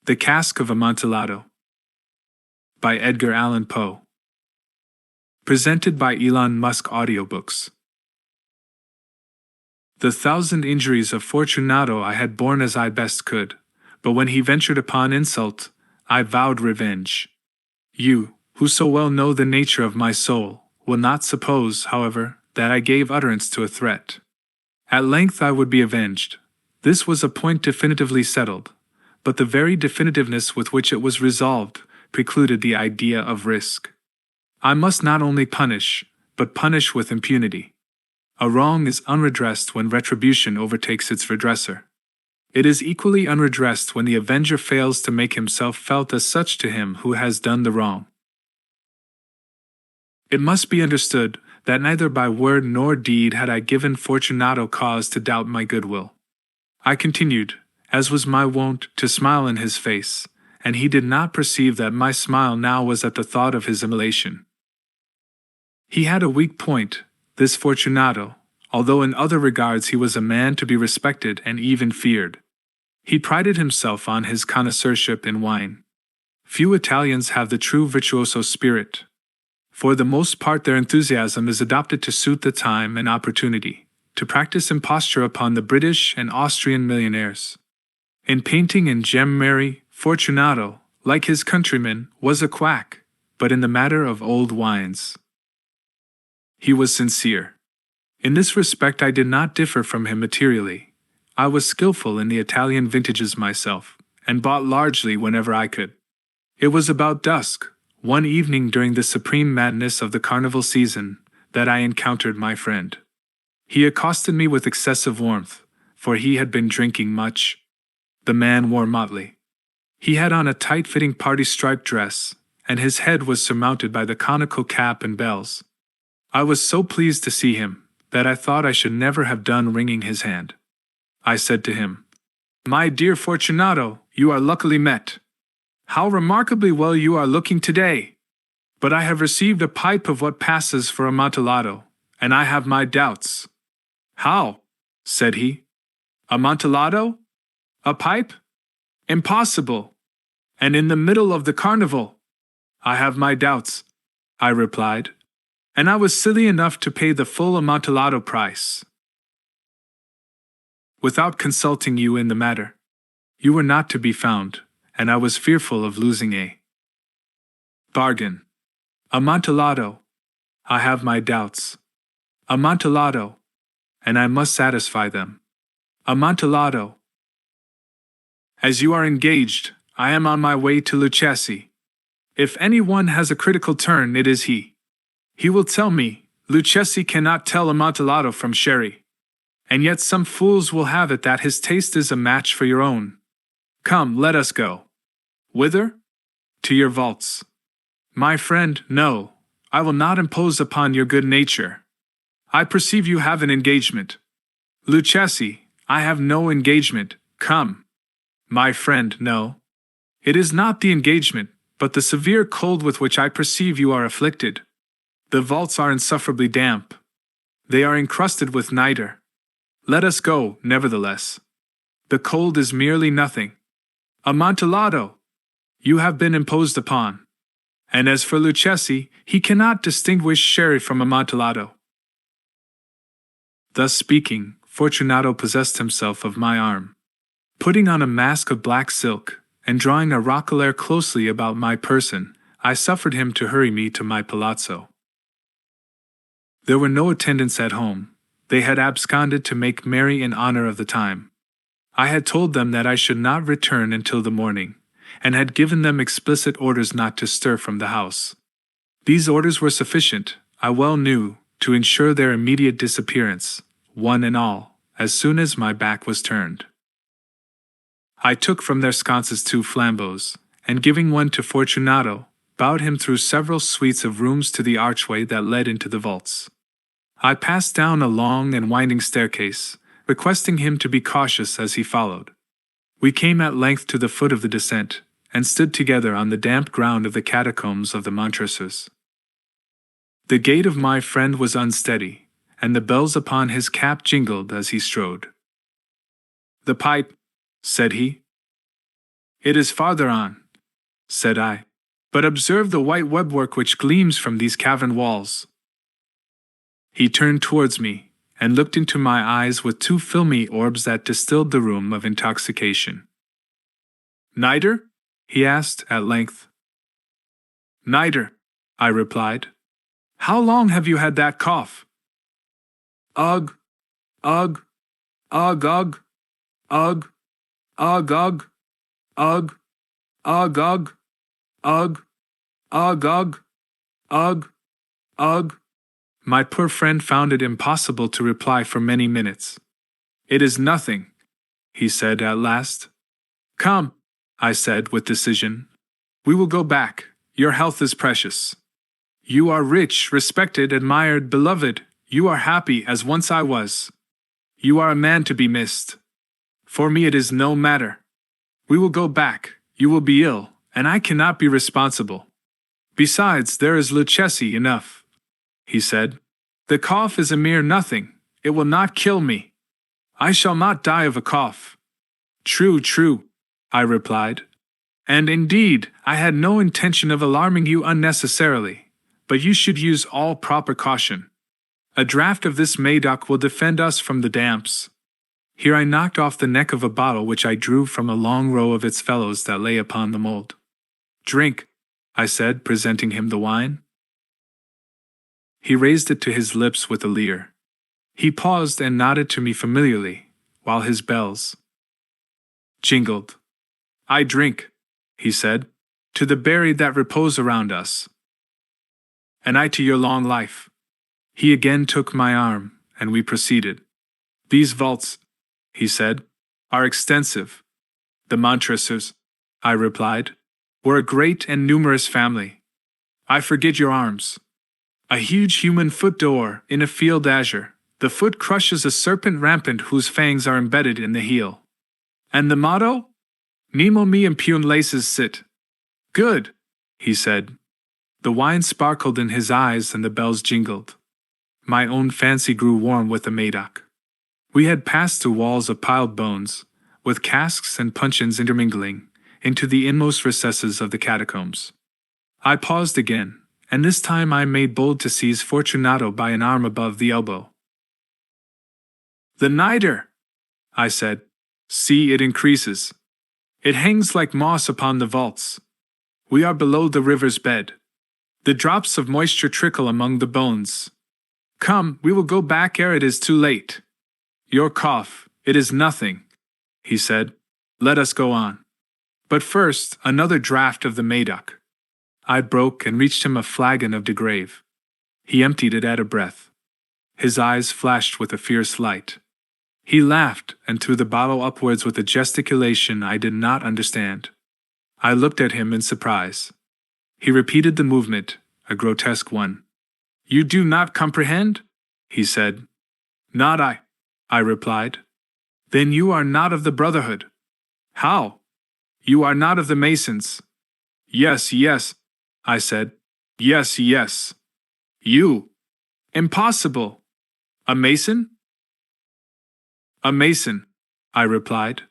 The Cask of Amontillado by Edgar Allan Poe. Presented by Elon Musk Audiobooks. The 1,000 injuries of Fortunato I had borne as I best could, but when he ventured upon insult, I vowed revenge. You, who so well know the nature of my soul, will not suppose, however, that I gave utterance to a threat. At length I would be avenged. This was a point definitively settled, but the very definitiveness with which it was resolved precluded the idea of risk. I must not only punish, but punish with impunity. A wrong is unredressed when retribution overtakes its redresser. It is equally unredressed when the avenger fails to make himself felt as such to him who has done the wrong. It must be understood that neither by word nor deed had I given Fortunato cause to doubt my goodwill. I continued, as was my wont, to smile in his face, and he did not perceive that my smile now was at the thought of his immolation. He had a weak point, this Fortunato, although in other regards he was a man to be respected and even feared. He prided himself on his connoisseurship in wine. Few Italians have the true virtuoso spirit. For the most part their enthusiasm is adopted to suit the time and opportunity, to practice imposture upon the British and Austrian millionaires. In painting and gem-merry, Fortunato, like his countrymen, was a quack, but in the matter of old wines, he was sincere. In this respect I did not differ from him materially. I was skillful in the Italian vintages myself, and bought largely whenever I could. It was about dusk, one evening during the supreme madness of the carnival season, that I encountered my friend. He accosted me with excessive warmth, for he had been drinking much. The man wore motley. He had on a tight-fitting party-striped dress, and his head was surmounted by the conical cap and bells. I was so pleased to see him, that I thought I should never have done wringing his hand. I said to him, "My dear Fortunato, you are luckily met. How remarkably well you are looking today! But I have received a pipe of what passes for Amontillado, and I have my doubts." "How?" said he. "Amontillado? A pipe? Impossible! And in the middle of the carnival!" "I have my doubts," I replied, "and I was silly enough to pay the full Amontillado price, without consulting you in the matter. You were not to be found, and I was fearful of losing a bargain. Amontillado. I have my doubts. Amontillado. And I must satisfy them. Amontillado. As you are engaged, I am on my way to Lucchesi. If anyone has a critical turn, it is he. He will tell me, Lucchesi cannot tell Amontillado from sherry. And yet some fools will have it that his taste is a match for your own. Come, let us go. Whither? To your vaults. My friend, no, I will not impose upon your good nature. I perceive you have an engagement. Lucchesi, I have no engagement, come. My friend, no. It is not the engagement, but the severe cold with which I perceive you are afflicted. The vaults are insufferably damp. They are encrusted with nitre. Let us go, nevertheless. The cold is merely nothing. Amontillado! You have been imposed upon. And as for Lucchesi, he cannot distinguish sherry from Amontillado. Thus speaking, Fortunato possessed himself of my arm. Putting on a mask of black silk, and drawing a roquelaire closely about my person, I suffered him to hurry me to my palazzo. There were no attendants at home. They had absconded to make merry in honor of the time. I had told them that I should not return until the morning, and had given them explicit orders not to stir from the house. These orders were sufficient, I well knew, to ensure their immediate disappearance, one and all, as soon as my back was turned. I took from their sconces 2 flambeaux, and giving one to Fortunato, bowed him through several suites of rooms to the archway that led into the vaults. I passed down a long and winding staircase, requesting him to be cautious as he followed. We came at length to the foot of the descent, and stood together on the damp ground of the catacombs of the Montresors. The gait of my friend was unsteady, and the bells upon his cap jingled as he strode. "The pipe," said he. "It is farther on," said I. "But observe the white webwork which gleams from these cavern walls." He turned towards me and looked into my eyes with two filmy orbs that distilled the rheum of intoxication. "Neither?" he asked at length. "Neither," I replied. "How long have you had that cough?" "Ugh, ugh, ugh, ugh, ugh, ugh, ugh, ugh, ugh, ugh, ugh, ugh, ugh, ugh, ugh." My poor friend found it impossible to reply for many minutes. "It is nothing," he said at last. "Come," I said with decision. "We will go back. Your health is precious. You are rich, respected, admired, beloved. You are happy as once I was. You are a man to be missed. For me it is no matter. We will go back. You will be ill, and I cannot be responsible. Besides, there is Lucchesi enough," he said. "The cough is a mere nothing. It will not kill me. I shall not die of a cough." "True, true," I replied. "And indeed, I had no intention of alarming you unnecessarily, but you should use all proper caution. A draught of this Medoc will defend us from the damps." Here I knocked off the neck of a bottle which I drew from a long row of its fellows that lay upon the mold. "Drink," I said, presenting him the wine. He raised it to his lips with a leer. He paused and nodded to me familiarly, while his bells jingled. "I drink," he said, "to the buried that repose around us." "And I to your long life." He again took my arm, and we proceeded. "These vaults," he said, "are extensive." "The Montresors," I replied, "were a great and numerous family." "I forget your arms." "A huge human foot d'or in a field azure. The foot crushes a serpent rampant whose fangs are embedded in the heel." "And the motto?" "Nemo me impune laces sit." "Good," he said. The wine sparkled in his eyes and the bells jingled. My own fancy grew warm with the Medoc. We had passed through walls of piled bones, with casks and puncheons intermingling, into the inmost recesses of the catacombs. I paused again, and this time I made bold to seize Fortunato by an arm above the elbow. "The niter," I said. "See, it increases. It hangs like moss upon the vaults. We are below the river's bed. The drops of moisture trickle among the bones. Come, we will go back ere it is too late. Your cough, it is nothing," he said. "Let us go on. But first, another draught of the Medoc." I broke and reached him a flagon of de Grave. He emptied it at a breath. His eyes flashed with a fierce light. He laughed and threw the bottle upwards with a gesticulation I did not understand. I looked at him in surprise. He repeated the movement, a grotesque one. "You do not comprehend?" he said. "Not I replied. "Then you are not of the Brotherhood." "How?" "You are not of the Masons." "Yes, yes," I said. "Yes, yes." "You? Impossible! A Mason?" "A Mason," I replied.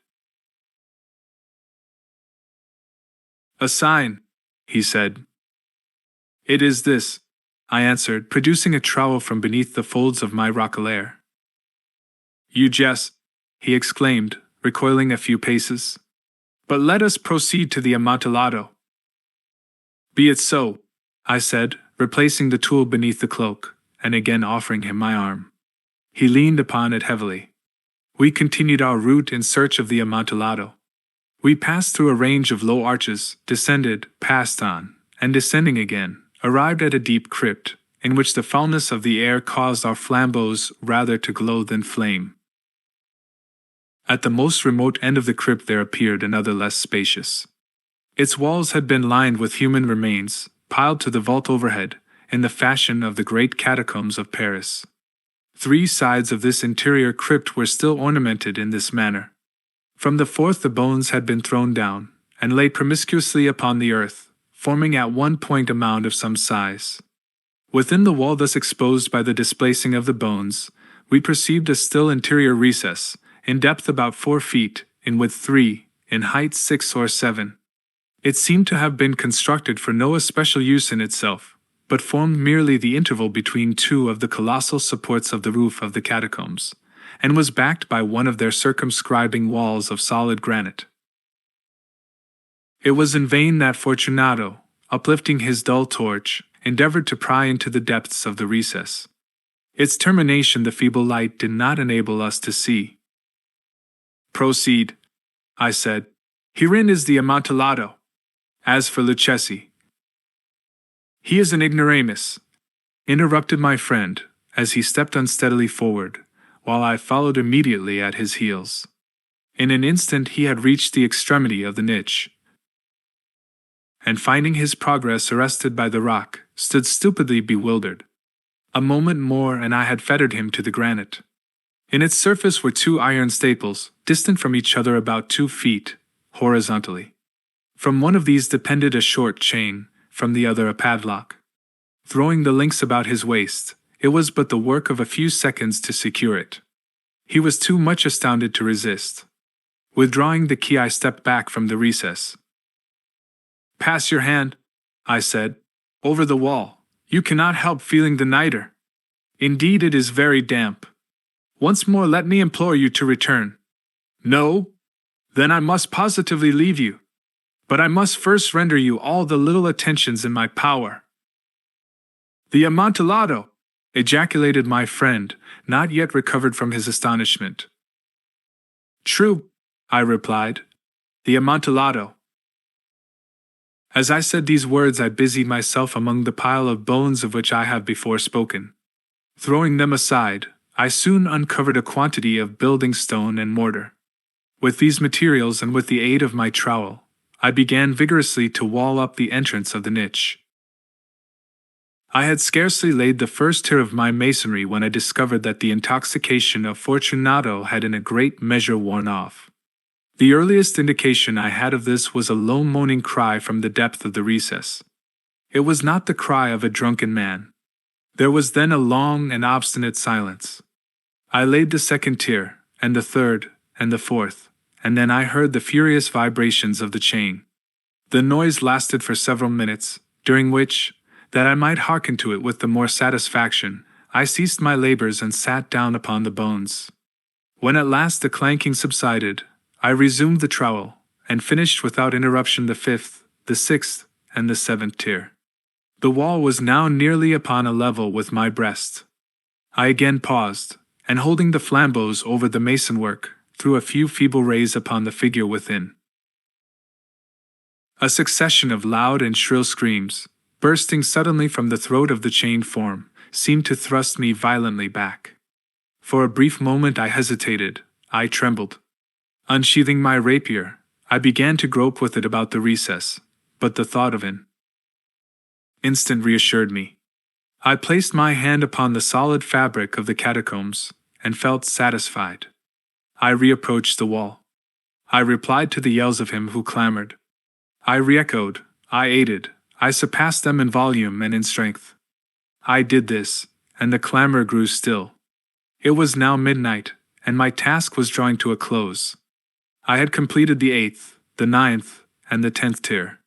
"A sign," he said. "It is this," I answered, producing a trowel from beneath the folds of my roquelaire. "You jest," he exclaimed, recoiling a few paces. "But let us proceed to the Amontillado." "Be it so," I said, replacing the tool beneath the cloak, and again offering him my arm. He leaned upon it heavily. We continued our route in search of the Amontillado. We passed through a range of low arches, descended, passed on, and descending again, arrived at a deep crypt, in which the foulness of the air caused our flambeaux rather to glow than flame. At the most remote end of the crypt there appeared another less spacious. Its walls had been lined with human remains, piled to the vault overhead, in the fashion of the great catacombs of Paris. 3 sides of this interior crypt were still ornamented in this manner. From the fourth the bones had been thrown down, and lay promiscuously upon the earth, forming at one point a mound of some size. Within the wall thus exposed by the displacing of the bones, we perceived a still interior recess, in depth about 4 feet, in width 3, in height 6 or 7. It seemed to have been constructed for no especial use in itself, but formed merely the interval between two of the colossal supports of the roof of the catacombs, and was backed by one of their circumscribing walls of solid granite. It was in vain that Fortunato, uplifting his dull torch, endeavored to pry into the depths of the recess. Its termination the feeble light did not enable us to see. "Proceed," I said. "Herein is the Amontillado. As for Lucchesi, he is an ignoramus," interrupted my friend, as he stepped unsteadily forward, while I followed immediately at his heels. In an instant he had reached the extremity of the niche, and finding his progress arrested by the rock, stood stupidly bewildered. A moment more and I had fettered him to the granite. In its surface were two iron staples, distant from each other about 2 feet, horizontally. From one of these depended a short chain, from the other a padlock. Throwing the links about his waist, it was but the work of a few seconds to secure it. He was too much astounded to resist. Withdrawing the key, I stepped back from the recess. "Pass your hand," I said, "over the wall. You cannot help feeling the niter. Indeed, it is very damp. Once more let me implore you to return." "No? Then I must positively leave you. But I must first render you all the little attentions in my power." "The Amontillado!" ejaculated my friend, not yet recovered from his astonishment. "True," I replied. "The Amontillado." As I said these words, I busied myself among the pile of bones of which I have before spoken. Throwing them aside, I soon uncovered a quantity of building stone and mortar. With these materials and with the aid of my trowel, I began vigorously to wall up the entrance of the niche. I had scarcely laid the first tier of my masonry when I discovered that the intoxication of Fortunato had in a great measure worn off. The earliest indication I had of this was a low moaning cry from the depth of the recess. It was not the cry of a drunken man. There was then a long and obstinate silence. I laid the second tier, and the third, and the fourth, and then I heard the furious vibrations of the chain. The noise lasted for several minutes, during which, that I might hearken to it with the more satisfaction, I ceased my labors and sat down upon the bones. When at last the clanking subsided, I resumed the trowel, and finished without interruption the 5th, the 6th, and the 7th tier. The wall was now nearly upon a level with my breast. I again paused, and holding the flambeaux over the mason-work, threw a few feeble rays upon the figure within. A succession of loud and shrill screams, bursting suddenly from the throat of the chained form, seemed to thrust me violently back. For a brief moment I hesitated, I trembled. Unsheathing my rapier, I began to grope with it about the recess, but the thought of an instant reassured me. I placed my hand upon the solid fabric of the catacombs, and felt satisfied. I reapproached the wall. I replied to the yells of him who clamored. I re-echoed, I aided, I surpassed them in volume and in strength. I did this, and the clamor grew still. It was now midnight, and my task was drawing to a close. I had completed the 8th, the 9th, and the 10th tier.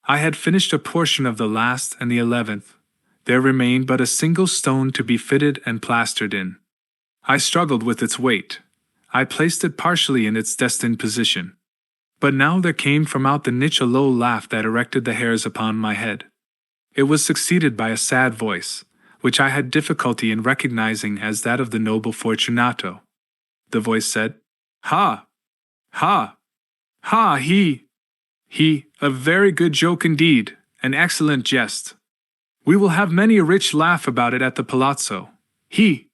I had finished a portion of the last and the 11th. There remained but a single stone to be fitted and plastered in. I struggled with its weight. I placed it partially in its destined position. But now there came from out the niche a low laugh that erected the hairs upon my head. It was succeeded by a sad voice, which I had difficulty in recognizing as that of the noble Fortunato. The voice said, "Ha! Ha! Ha! He, a very good joke indeed, an excellent jest. We will have many a rich laugh about it at the palazzo. He,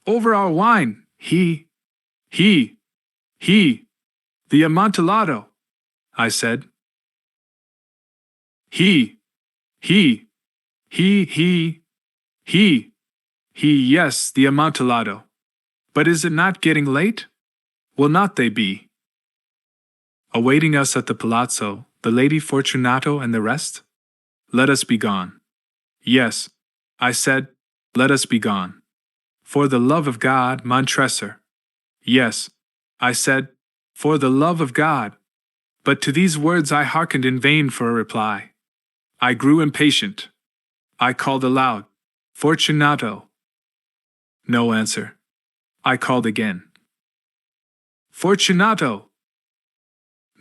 over our wine, he, the Amontillado," I said. He, yes, the Amontillado. But is it not getting late? Will not they be awaiting us at the palazzo, the Lady Fortunato and the rest? Let us be gone. Yes, I said, let us be gone. For the love of God, Montresor. Yes, I said, For the love of God! But to these words I hearkened in vain for a reply. I grew impatient. I called aloud, Fortunato! No answer. I called again. Fortunato!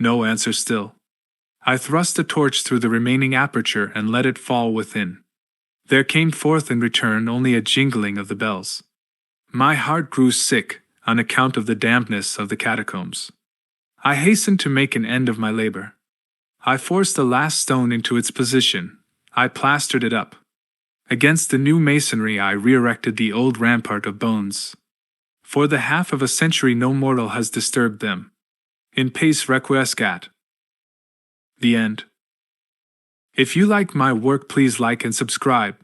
No answer still. I thrust a torch through the remaining aperture and let it fall within. There came forth in return only a jingling of the bells. My heart grew sick on account of the dampness of the catacombs. I hastened to make an end of my labor. I forced the last stone into its position. I plastered it up. Against the new masonry I re-erected the old rampart of bones. For the half of a century no mortal has disturbed them. In pace requiescat. The end. If you like my work, please like and subscribe.